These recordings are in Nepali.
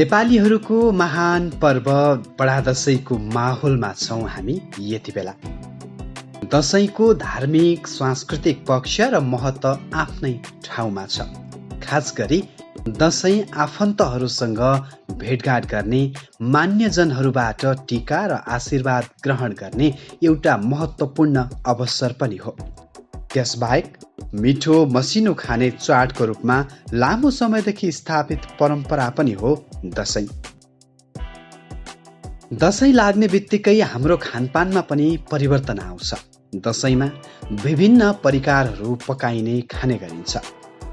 नेपालीहरूको महान पर्व बडा दशैंको माहौलमा छौं हामी यति बेला। दशैंको धार्मिक सांस्कृतिक पक्ष र महत्त्व आफ्नै ठाउँमा छ। खास गरी दशैं आफन्तहरूसँग भेटघाट गर्ने, मान्यजनहरूबाट टीका र आशीर्वाद ग्रहण गर्ने एउटा महत्त्वपूर्ण अवसर पनि हो। त्यसबाहेक मिठो मसिनो खाने चाडको रूपमा लामो समयदेखि स्थापित परम्परा पनि हो दशैं। दशैं लाग्ने बित्तिकै हाम्रो खानपानमा पनि परिवर्तन आउँछ। दशैंमा विभिन्न परिकारहरू पकाइने खाने गरिन्छ।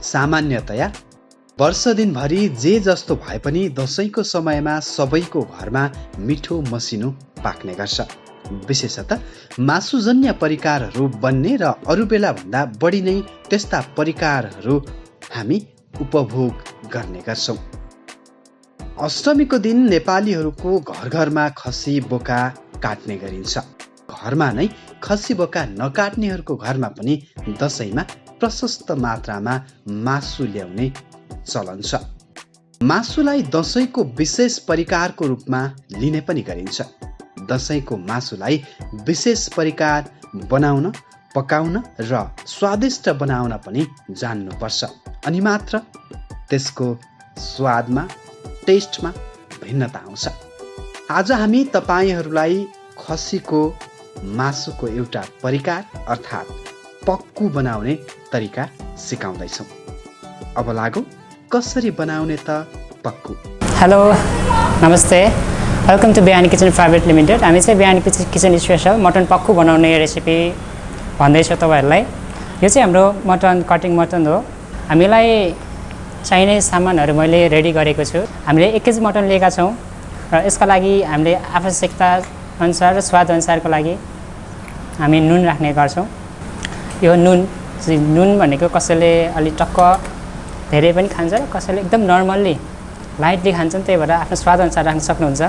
सामान्यतया वर्ष दिनभरि जे जस्तो भए पनि दशैंको समयमा सबैको घरमा मिठो मसिनो पाक्ने गर्छ। विशेषतः मासुजन्य परिकारहरू बन्ने र अरू बेला भन्दा बढी नै त्यस्ता परिकारहरू हामी उपभोग गर्ने गर्छौं। अष्टमीको दिन नेपालीहरूको घर घरमा खसी बोका काट्ने गरिन्छ। घरमा नै खसी बोका नकाट्नेहरूको घरमा पनि दशैंमा प्रशस्त मात्रामा मासु ल्याउने चलन छ। मासुलाई दशैंको विशेष परिकारको रूपमा लिने पनि गरिन्छ। दशैंको मासुलाई विशेष परिकार बनाउन, पकाउन र स्वादिष्ट बनाउन पनि जान्नुपर्छ। अनि मात्र त्यसको स्वादमा, टेस्टमा भिन्नता आउँछ। आज हामी तपाईहरूलाई खसीको मासुको एउटा परिकार अर्थात् पक्कु बनाउने तरिका सिकाउँदैछौँ। अब लागौँ कसरी बनाउने त पक्कु। हेलो, नमस्ते। वेलकम टु बिहानी किचन प्राइभेट लिमिटेड। हामी चाहिँ बिहानी किचन स्पेसल मटन पक्कु बनाउने रेसिपी भन्दैछौँ तपाईँहरूलाई। यो चाहिँ हाम्रो मटन कटिङ मटन हो। हामीलाई चाहिने सामानहरू मैले रेडी गरेको छु। हामीले 1 केजी मटन लिएका छौँ र यसका लागि हामीले आवश्यकता अनुसार र स्वाद अनुसारको लागि हामी नुन राख्ने गर्छौँ। यो नुन भनेको कसैले अलि टक्क धेरै पनि खान्छ र कसैले एकदम नर्मल्ली लाइटली खान्छन्, त्यही भएर आफ्नो स्वाद अनुसार राख्न सक्नुहुन्छ।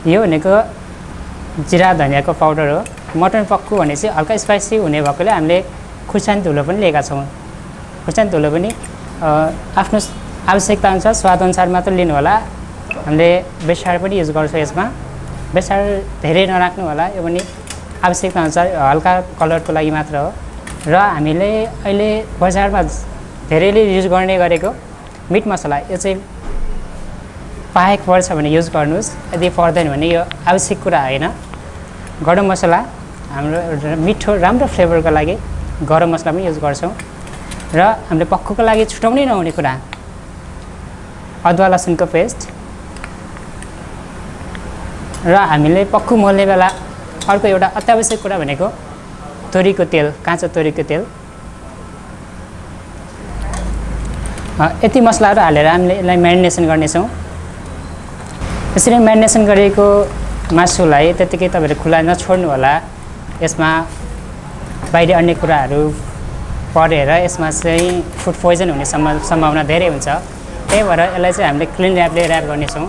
यो भनेको जिरा धनियाँको पाउडर हो। मटन पक्कु भने चाहिँ हल्का स्पाइसी हुने भएकोले हामीले खुर्सानी धुलो पनि लिएका छौँ। खुर्सानी धुलो पनि आफ्नो आवश्यकता अनुसार स्वाद अनुसार मात्र लिनु होला। हामीले बेसार पनि युज गर्छौँ यसमा। बेसार धेरै नराख्नु होला, यो पनि आवश्यकता अनुसार हल्का कलरको लागि मात्र हो। र हामीले अहिले बजारमा धेरैले युज गर्ने गरेको मिट मसला, यो चाहिँ पाएको पर्छ भने युज गर्नुहोस्, यदि पर्दैन भने यो आवश्यक कुरा होइन। गरम मसला हाम्रो मिठो राम्रो फ्लेभरको लागि गरम मसला पनि युज गर्छौँ। र हामीले पक्कुको लागि छुटाउनै नहुने कुरा अदुवा लसुनको पेस्ट। र हामीले पक्कु मोल्ने बेला अर्को एउटा अत्यावश्यक कुरा भनेको तोरीको तेल, काँचो तोरीको तेल। यति मसलाहरू हालेर हामीले यसलाई म्यारिनेसन गर्नेछौँ। यसरी म्यारिनेसन गरेको मासुलाई त्यत्तिकै तपाईँहरूले खुला नछोड्नु होला। यसमा बाहिरी अन्य कुराहरू परेर यसमा चाहिँ फुड पोइजन हुने सम्भावना धेरै हुन्छ। त्यही भएर यसलाई चाहिँ हामीले क्लिन ऱ्यापले ऱ्याप गर्नेछौँ।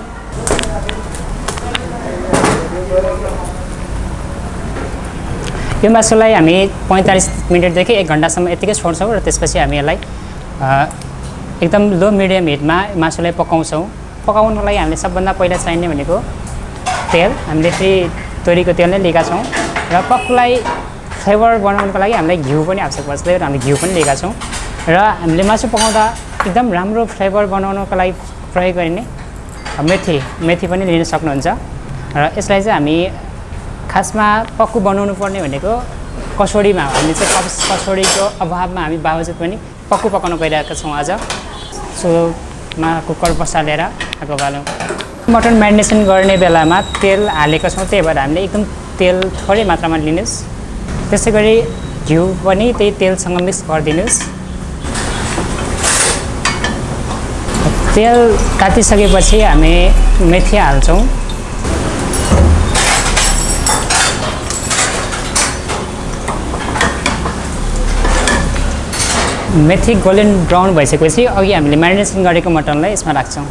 यो मासुलाई हामी 45 मिनटदेखि 1 घन्टासम्म यतिकै छोड्छौँ र त्यसपछि हामी यसलाई एकदम लो मिडियम हिटमा मासुलाई पकाउँछौँ। पकाउनको लागि हामीले सबभन्दा पहिला चाहिने भनेको तेल। हामीले फेरि तोरीको तेल नै लिएका छौँ। र पक्कुलाई फ्लेभर बनाउनको लागि हामीलाई घिउ पनि आवश्यक पर्छ, त्यही भएर हामीले घिउ पनि लिएका छौँ। र हामीले मासु पकाउँदा एकदम राम्रो फ्लेभर बनाउनको लागि प्रयोग गरिने मेथी पनि लिन सक्नुहुन्छ। र यसलाई चाहिँ हामी खासमा पक्कु बनाउनु पर्ने भनेको कसौडीमा। हामी चाहिँ कसौडीको अभावमा हामी बावजुद पनि पक्कु पकाउन गइरहेका छौँ आज। मा कुकर बसालेर आगो बालौँ। मटन म्यारिनेसन गर्ने बेलामा तेल हालेका छौँ, त्यही भएर हामीले एकदम तेल थोरै मात्रामा लिनुहोस्। त्यसै गरी घिउ पनि त्यही तेलसँग मिक्स गरिदिनुहोस्। तेल तातिसकेपछि हामी मेथी हाल्छौँ। मेथी गोल्डन ब्राउन भइसकेपछि अघि हामीले म्यारिनेसन गरेको मटनलाई यसमा राख्छौँ।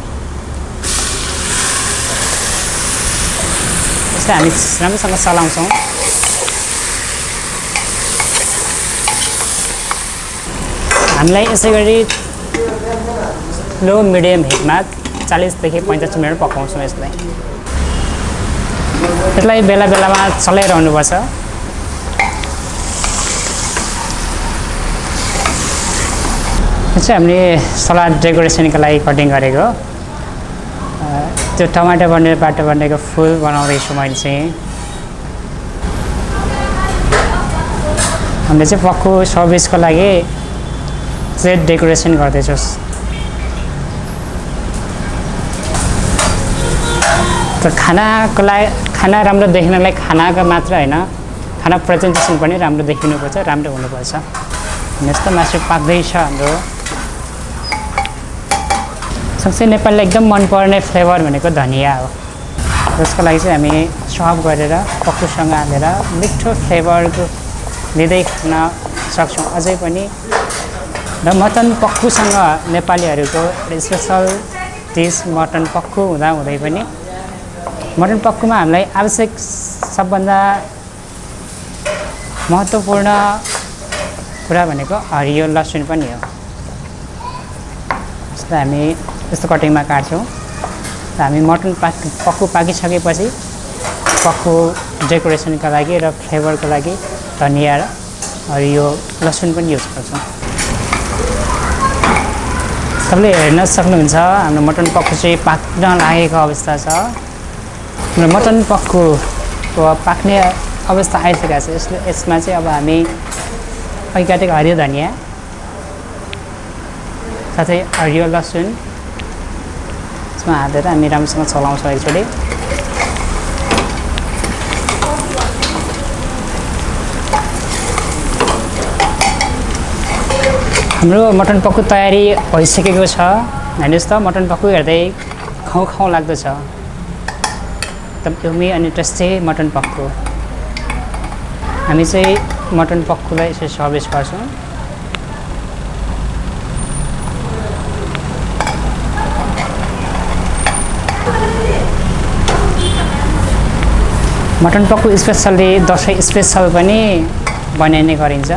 यसलाई हामी राम्रोसँग चलाउँछौँ। हामीलाई यसै गरी लो मिडियम हिटमा 40 देखि 45 मिनट पकाउँछौँ यसलाई। यसलाई बेला बेलामा चलाइरहनुपर्छ। यो चाहिँ हामीले सलाद डेकोरेसनको लागि कटिङ गरेको त्यो टमाटर बनेको फुल बनाउँदैछु मैले चाहिँ। हामीले चाहिँ पक्कु सर्भिसको लागि चाहिँ डेकोरेसन गर्दैछौँ। त खानाको लागि खाना राम्रो देखिनलाई खानाको मात्र होइन खाना प्रेजेन्टेसन पनि राम्रो देखिनुपर्छ, राम्रो हुनुपर्छ। यस्तो मासु पाक्दैछ हाम्रो। सबसे नेपालीलाई एकदम मनपर्ने फ्लेभर भनेको धनिया हो। जसको लागि चाहिँ हामी सर्भ गरेर पक्कुसँग हालेर मिठो फ्लेभरको लिँदै खान सक्छौँ अझै पनि। र मटन पक्कुसँग नेपालीहरूको स्पेसल डिस मटन पक्कु हुँदै पनि मटन पक्कुमा हामीलाई आवश्यक सबभन्दा महत्त्वपूर्ण कुरा भनेको हरियो लसुन पनि हो। जसलाई हामी यस्तो कटिङमा काट्छौँ। र हामी मटन पक्कु पाकिसकेपछि पक्कु डेकोरेसनका लागि र फ्लेभरको लागि धनिया र हरियो लसुन पनि युज गर्छौँ। तपाईँले हेर्न सक्नुहुन्छ हाम्रो मटन पक्कु चाहिँ पाक्न लागेको अवस्था छ। हाम्रो मटन पक्कुको पाक्ने अवस्था आइसकेको छ। यसमा चाहिँ अब हामी अघि काटेको हरियो धनिया साथै हरियो लसुन यसमा हालेर हामी राम्रोसँग चलाउँछौँ एकचोटि। हाम्रो मटन पक्कु तयारी भइसकेको छ। हेर्नुहोस् त मटन पक्कु हेर्दै खाउँ लाग्दछ। एकदम यम्मी अनि टेस्टी मटन पक्कु। हामी चाहिँ मटन पक्कुलाई यसरी सर्भिस गर्छौँ। Mutton Pakku specially Dashain special पनि बनाइने गरिन्छ।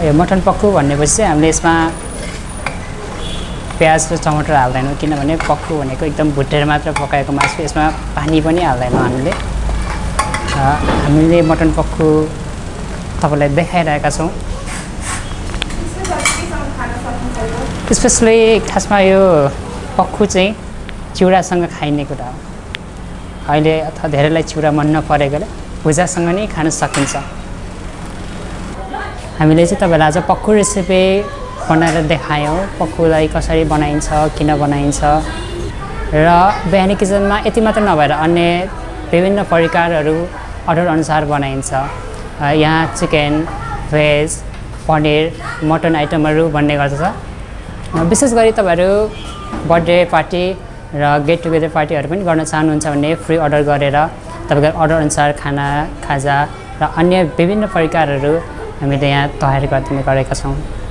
यो मटन पक्कु भन्नेपछि चाहिँ हामीले यसमा प्याज र टमाटर हाल्दैनौँ किनभने पक्कु भनेको एकदम भुटेर मात्र पकाएको मासु। यसमा पानी पनि हाल्दैनौँ हामीले। हामीले मटन पक्कु तपाईँलाई देखाइरहेका छौँ। स्पेसली खासमा यो पक्कु चाहिँ चिउरासँग खाइने कुरा हो। अहिले अथवा धेरैलाई चिउरा मन नपरेकोले भुजासँग नै खान सकिन्छ। हामीले चाहिँ तपाईँलाई आज पक्कु रेसिपी बनाएर देखायौँ। पक्कुलाई कसरी बनाइन्छ, किन बनाइन्छ र बिहानी किचनमा यति मात्र नभएर अन्य विभिन्न परिकारहरू अर्डर अनुसार बनाइन्छ। यहाँ चिकन, भेज, पनिर, मटन आइटमहरू बन्ने गर्दछ। विशेष गरी तपाईँहरू बर्थडे पार्टी र गेट टुगेदर पार्टीहरू पनि गर्न चाहनुहुन्छ भने फ्री अर्डर गरेर तपाईँको अर्डर अनुसार खाना, खाजा र अन्य विभिन्न परिकारहरू हामीले यहाँ तयार गरिदिने गरेका छौँ।